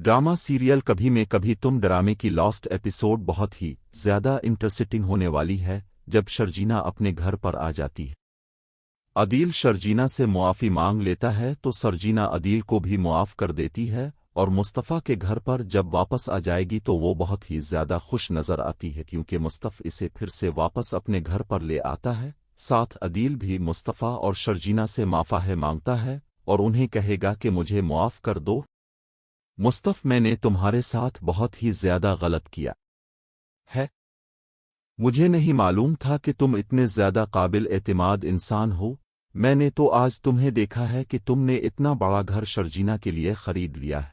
Drama serial कभी में कभी तुम ड्रामे की लास्ट एपिसोड बहुत ही ज्यादा इंटरेस्टिंग होने वाली है जब शर्जीना अपने घर पर आ जाती है। अदील शर्जीना से मुआफ़ी मांग लेता है तो शर्जीना अदील को भी मुआफ़ कर देती है और मुस्तफ़ा के घर पर जब वापस आ जाएगी तो वो बहुत ही ज्यादा खुश नजर आती है क्योंकि मुस्तफ़ा इसे फिर से वापस अपने घर पर ले आता है। साथ अदील भी मुस्तफ़ा और शर्जीना से माफ़ी मांगता है और उन्हें कहेगा कि मुझे मुआफ़ कर दो मुस्तफ़ा, मैंने तुम्हारे साथ बहुत ही ज्यादा गलत किया है। मुझे नहीं मालूम था कि तुम इतने ज्यादा काबिल एतमाद इंसान हो। मैंने तो आज तुम्हें देखा है कि तुमने इतना बड़ा घर शर्जीना के लिए खरीद लिया है।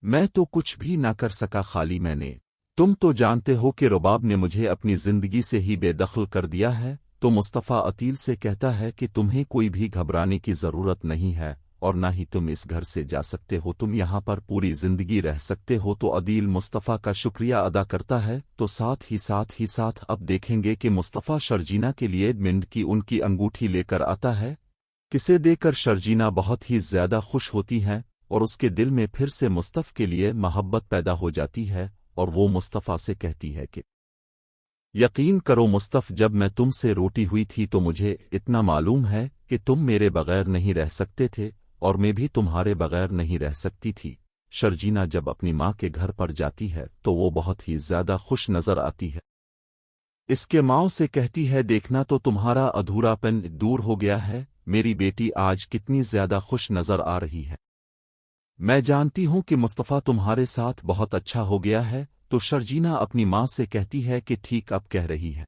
मैं तो कुछ भी ना कर सका, खाली मैंने। तुम तो जानते हो कि रुबाब ने मुझे अपनी जिंदगी से ही बेदखल कर दिया है। तो मुस्तफ़ा अतील से कहता है कि तुम्हें कोई भी घबराने की जरूरत नहीं है और ना ही तुम इस घर से जा सकते हो, तुम यहाँ पर पूरी जिंदगी रह सकते हो। तो अदील मुस्तफ़ा का शुक्रिया अदा करता है। तो साथ अब देखेंगे कि मुस्तफ़ा शर्जीना के लिए मिंड की उनकी अंगूठी लेकर आता है, किसे देकर शर्जीना बहुत ही ज्यादा खुश होती हैं और उसके दिल में फिर से मुस्तफ़ा के लिए मोहब्बत पैदा हो जाती है और वो मुस्तफ़ा से कहती है कि यकीन करो मुस्तफ़ा, जब मैं तुमसे रोटी हुई थी तो मुझे इतना मालूम है कि तुम मेरे बगैर नहीं रह सकते थे और मैं भी तुम्हारे बगैर नहीं रह सकती थी। शर्जीना जब अपनी माँ के घर पर जाती है तो वो बहुत ही ज्यादा खुश नजर आती है। इसके माँ से कहती है, देखना तो तुम्हारा अधूरापन दूर हो गया है, मेरी बेटी आज कितनी ज्यादा खुश नजर आ रही है। मैं जानती हूं कि मुस्तफ़ा तुम्हारे साथ बहुत अच्छा हो गया है। तो शर्जीना अपनी माँ से कहती है कि ठीक अब कह रही है,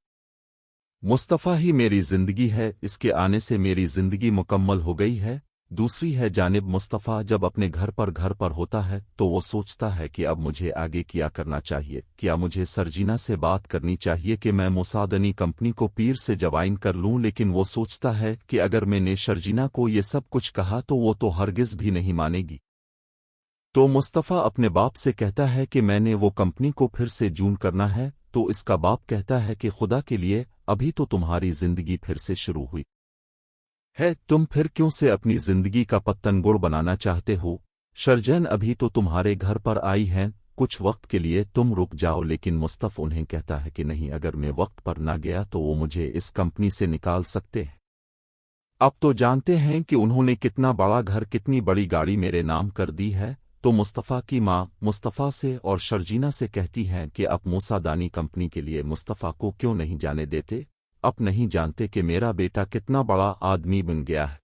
मुस्तफ़ा ही मेरी जिंदगी है, इसके आने से मेरी जिंदगी मुकम्मल हो गई है। दूसरी है जानिब मुस्तफ़ा जब अपने घर पर होता है तो वो सोचता है कि अब मुझे आगे क्या करना चाहिए। क्या मुझे शर्जीना से बात करनी चाहिए कि मैं मुसादनी कंपनी को पीर से ज्वाइन कर लूं, लेकिन वो सोचता है कि अगर मैंने शर्जीना को ये सब कुछ कहा तो वो तो हरगिज़ भी नहीं मानेगी। तो मुस्तफ़ा अपने बाप से कहता है कि मैंने वो कंपनी को फिर से जून करना है। तो इसका बाप कहता है कि खुदा के लिए अभी तो तुम्हारी जिंदगी फिर से शुरू हुई है, तुम फिर क्यों से अपनी जिंदगी का पत्तन गुड़ बनाना चाहते हो। शर्जन अभी तो तुम्हारे घर पर आई हैं, कुछ वक्त के लिए तुम रुक जाओ। लेकिन मुस्तफ़ा उन्हें कहता है कि नहीं, अगर मैं वक्त पर ना गया तो वो मुझे इस कंपनी से निकाल सकते हैं। अब तो जानते हैं कि उन्होंने कितना बड़ा घर कितनी बड़ी गाड़ी मेरे नाम कर दी है। तो मुस्तफ़ा की माँ मुस्तफ़ा से और शर्जीना से कहती हैं कि अब मूसादानी कंपनी के लिए मुस्तफ़ा को क्यों नहीं जाने देते। अब नहीं जानते कि मेरा बेटा कितना बड़ा आदमी बन गया है।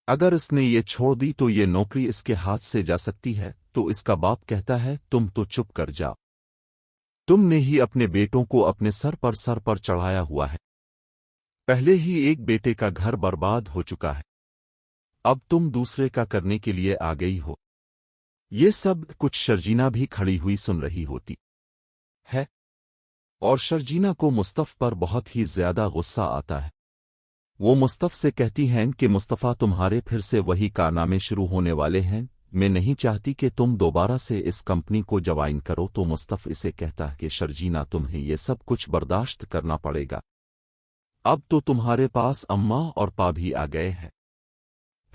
अगर इसने ये छोड़ दी तो ये नौकरी इसके हाथ से जा सकती है। तो इसका बाप कहता है, तुम तो चुप कर जाओ, तुमने ही अपने बेटों को अपने सर पर चढ़ाया हुआ है। पहले ही एक बेटे का घर बर्बाद हो चुका है, अब तुम दूसरे का करने के लिए आ गई हो। ये सब कुछ शर्जीना भी खड़ी हुई सुन रही होती है और शर्जीना को मुस्तफ़ा पर बहुत ही ज्यादा गुस्सा आता है। वो मुस्तफ़ा से कहती हैं कि मुस्तफ़ा, तुम्हारे फिर से वही कारनामे शुरू होने वाले हैं, मैं नहीं चाहती कि तुम दोबारा से इस कंपनी को ज्वाइन करो। तो मुस्तफ़ा इसे कहता है कि शर्जीना, तुम्हें ये सब कुछ बर्दाश्त करना पड़ेगा, अब तो तुम्हारे पास अम्मा और पा भी आ गए हैं,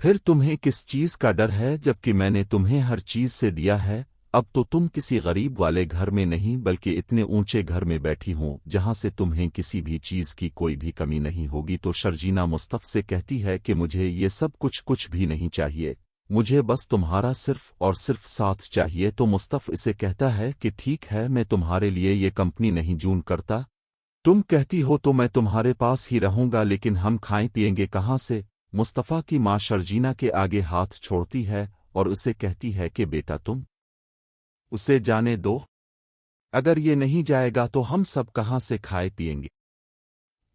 फिर तुम्हें किस चीज का डर है जबकि मैंने तुम्हें हर चीज से दिया है। अब तो तुम किसी गरीब वाले घर में नहीं बल्कि इतने ऊंचे घर में बैठी हो जहां से तुम्हें किसी भी चीज की कोई भी कमी नहीं होगी। तो शर्जीना मुस्तफ़ा से कहती है कि मुझे ये सब कुछ भी नहीं चाहिए, मुझे बस तुम्हारा सिर्फ और सिर्फ साथ चाहिए। तो मुस्तफ़ा इसे कहता है कि ठीक है, मैं तुम्हारे लिए ये कंपनी नहीं जून करता, तुम कहती हो तो मैं तुम्हारे पास ही रहूंगा, लेकिन हम खाएं पिएंगे कहाँ से। मुस्तफ़ा की माँ शर्जीना के आगे हाथ छोड़ती है और उसे कहती है कि बेटा, तुम उसे जाने दो, अगर ये नहीं जाएगा तो हम सब कहाँ से खाए पिएंगे।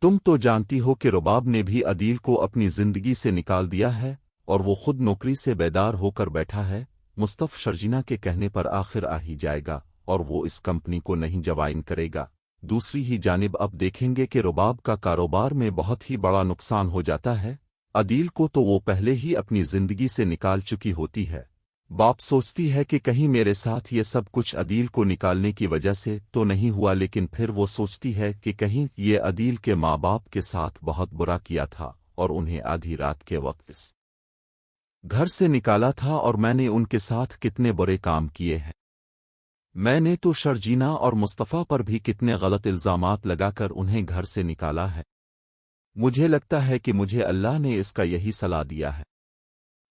तुम तो जानती हो कि रुबाब ने भी अदील को अपनी जिंदगी से निकाल दिया है और वो खुद नौकरी से बेदार होकर बैठा है। मुस्तफ़ा शर्जीना के कहने पर आखिर आ ही जाएगा और वो इस कंपनी को नहीं ज्वाइन करेगा। दूसरी ही जानिब अब देखेंगे कि रुबाब का कारोबार में बहुत ही बड़ा नुकसान हो जाता है। अदील को तो वो पहले ही अपनी जिंदगी से निकाल चुकी होती है। बाप सोचती है कि कहीं मेरे साथ ये सब कुछ अदील को निकालने की वजह से तो नहीं हुआ, लेकिन फिर वो सोचती है कि कहीं ये अदील के माँ बाप के साथ बहुत बुरा किया था और उन्हें आधी रात के वक्त इस घर से निकाला था और मैंने उनके साथ कितने बुरे काम किए हैं। मैंने तो शर्जीना और मुस्तफ़ा पर भी कितने गलत इल्ज़ामात लगाकर उन्हें घर से निकाला है। मुझे लगता है कि मुझे अल्लाह ने इसका यही सलाह दिया है।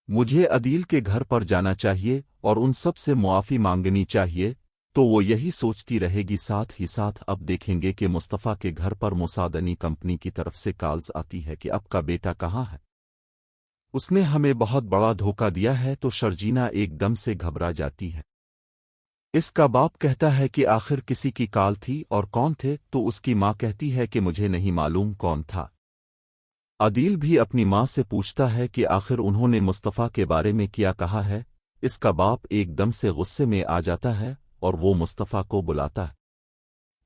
मुझे अदील के घर पर जाना चाहिए और उन सब से मुआफ़ी मांगनी चाहिए, तो वो यही सोचती रहेगी। साथ ही साथ अब देखेंगे कि मुस्तफ़ा के घर पर मुसादनी कंपनी की तरफ से कॉल्स आती है कि आपका बेटा कहाँ है, उसने हमें बहुत बड़ा धोखा दिया है। तो शर्जीना एकदम से घबरा जाती है। इसका बाप कहता है कि आखिर किसी की कॉल थी और कौन थे, तो उसकी माँ कहती है कि मुझे नहीं मालूम कौन था। अदील भी अपनी माँ से पूछता है कि आखिर उन्होंने मुस्तफ़ा के बारे में क्या कहा है। इसका बाप एकदम से गुस्से में आ जाता है और वो मुस्तफ़ा को बुलाता है।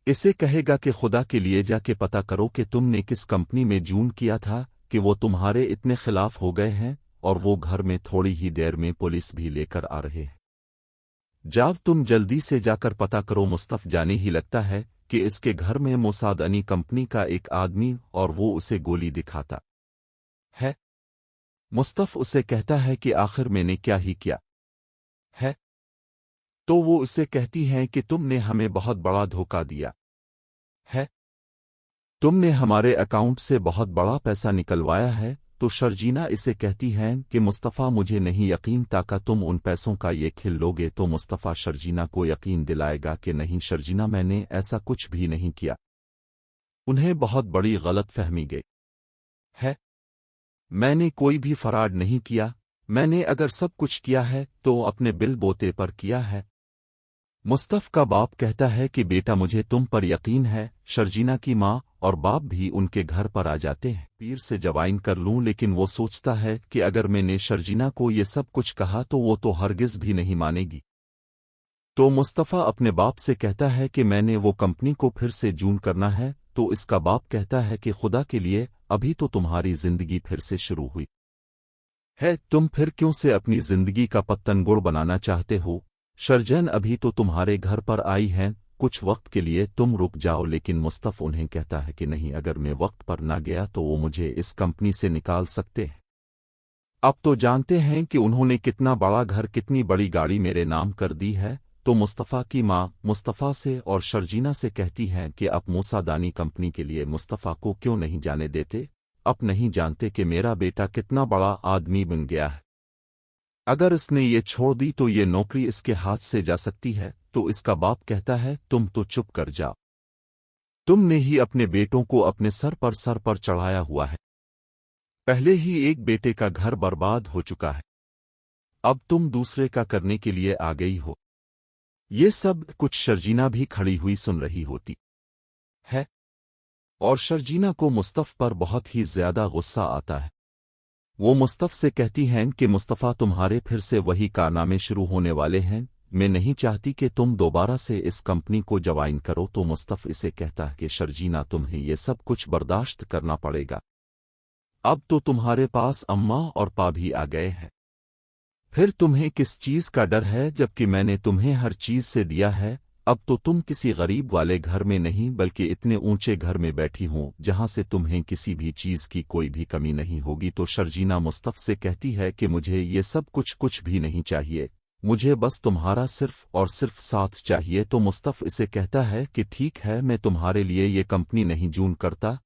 इसे कहेगा कि खुदा के लिए जाके पता करो कि तुमने किस कंपनी में जून किया था कि वो तुम्हारे इतने खिलाफ हो गए हैं और वो घर में थोड़ी ही देर में पुलिस भी लेकर आ रहे हैं। जब तुम जल्दी से जाकर पता करो। मुस्तफ़ जाने ही लगता है कि इसके घर में मुसादनी कंपनी का एक आदमी और वो उसे गोली दिखाता है। मुस्तफ़ उसे कहता है कि आखिर मैंने क्या ही किया है, तो वो उसे कहती हैं कि तुमने हमें बहुत बड़ा धोखा दिया है, तुमने हमारे अकाउंट से बहुत बड़ा पैसा निकलवाया है। तो शर्जीना इसे कहती हैं कि मुस्तफ़ा मुझे नहीं यकीन था कि तुम उन पैसों का ये खेल लोगे। तो मुस्तफ़ा शर्जीना को यकीन दिलाएगा कि नहीं शर्जीना, मैंने ऐसा कुछ भी नहीं किया। उन्हें बहुत बड़ी गलत फहमी गई है। मैंने कोई भी फराड नहीं किया। मैंने अगर सब कुछ किया है तो अपने बिल बोते पर किया है। मुस्तफ़ का बाप कहता है कि बेटा मुझे तुम पर यकीन है। शर्जीना की माँ और बाप भी उनके घर पर आ जाते हैं। पीर से जवाइन कर लूं, लेकिन वो सोचता है कि अगर मैंने शर्जीना को ये सब कुछ कहा तो वो तो हरगिज़ भी नहीं मानेगी। तो मुस्तफ़ा अपने बाप से कहता है कि मैंने वो कंपनी को फिर से जून करना है। तो इसका बाप कहता है कि खुदा के लिए, अभी तो तुम्हारी जिंदगी फिर से शुरू हुई है, तुम फिर क्यों से अपनी जिंदगी का पत्तन गुड़ बनाना चाहते हो। शर्जन अभी तो तुम्हारे घर पर आई हैं, कुछ वक्त के लिए तुम रुक जाओ। लेकिन मुस्तफ़ उन्हें कहता है कि नहीं, अगर मैं वक्त पर ना गया तो वो मुझे इस कंपनी से निकाल सकते हैं। अब तो जानते हैं कि उन्होंने कितना बड़ा घर, कितनी बड़ी गाड़ी मेरे नाम कर दी है। तो मुस्तफ़ा की माँ मुस्तफ़ा से और शर्जीना से कहती हैं कि अब मूसादानी कंपनी के लिए मुस्तफ़ा को क्यों नहीं जाने देते। अब नहीं जानते कि मेरा बेटा कितना बड़ा आदमी बन गया है। अगर इसने ये छोड़ दी तो ये नौकरी इसके हाथ से जा सकती है। तो इसका बाप कहता है तुम तो चुप कर जाओ, तुमने ही अपने बेटों को अपने सर पर चढ़ाया हुआ है। पहले ही एक बेटे का घर बर्बाद हो चुका है, अब तुम दूसरे का करने के लिए आ गई हो। ये सब कुछ शर्जीना भी खड़ी हुई सुन रही होती है और शर्जीना को मुस्तफ़ पर बहुत ही ज्यादा गुस्सा आता है। वो मुस्तफ़ से कहती हैं कि मुस्तफ़ा तुम्हारे फिर से वही कारनामे शुरू होने वाले हैं, मैं नहीं चाहती कि तुम दोबारा से इस कंपनी को ज्वाइन करो। तो मुस्तफ़ इसे कहता है कि शर्जीना तुम्हें ये सब कुछ बर्दाश्त करना पड़ेगा, अब तो तुम्हारे पास अम्मा और पा भी आ गए हैं, फिर तुम्हें किस चीज़ का डर है जबकि मैंने तुम्हें हर चीज़ से दिया है। अब तो तुम किसी गरीब वाले घर में नहीं बल्कि इतने ऊंचे घर में बैठी हो जहां से तुम्हें किसी भी चीज़ की कोई भी कमी नहीं होगी। तो शर्जीना मुस्तफ़ से कहती है कि मुझे ये सब कुछ भी नहीं चाहिए, मुझे बस तुम्हारा सिर्फ और सिर्फ साथ चाहिए। तो मुस्तफ़ इसे कहता है कि ठीक है, मैं तुम्हारे लिए ये कंपनी नहीं जून करता,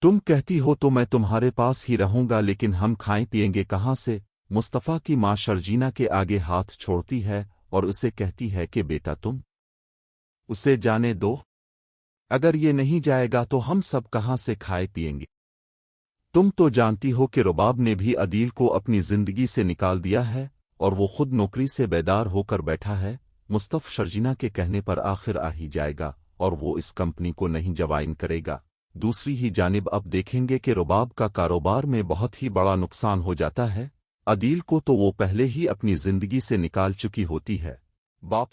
तुम कहती हो तो मैं तुम्हारे पास ही रहूंगा, लेकिन हम खाएं पिएंगे कहाँ से। मुस्तफ़ा की माँ शर्जीना के आगे हाथ छोड़ती है और उसे कहती है कि बेटा तुम उसे जाने दो, अगर ये नहीं जाएगा तो हम सब कहाँ से खाए पिएंगे। तुम तो जानती हो कि रुबाब ने भी अदील को अपनी जिंदगी से निकाल दिया है और वो खुद नौकरी से बेदार होकर बैठा है। मुस्तफ़ शर्जीना के कहने पर आखिर आ ही जाएगा और वो इस कंपनी को नहीं ज्वाइन करेगा। दूसरी ही जानिब अब देखेंगे कि रुबाब का कारोबार में बहुत ही बड़ा नुकसान हो जाता है। अदील को तो वो पहले ही अपनी जिंदगी से निकाल चुकी होती है। बाप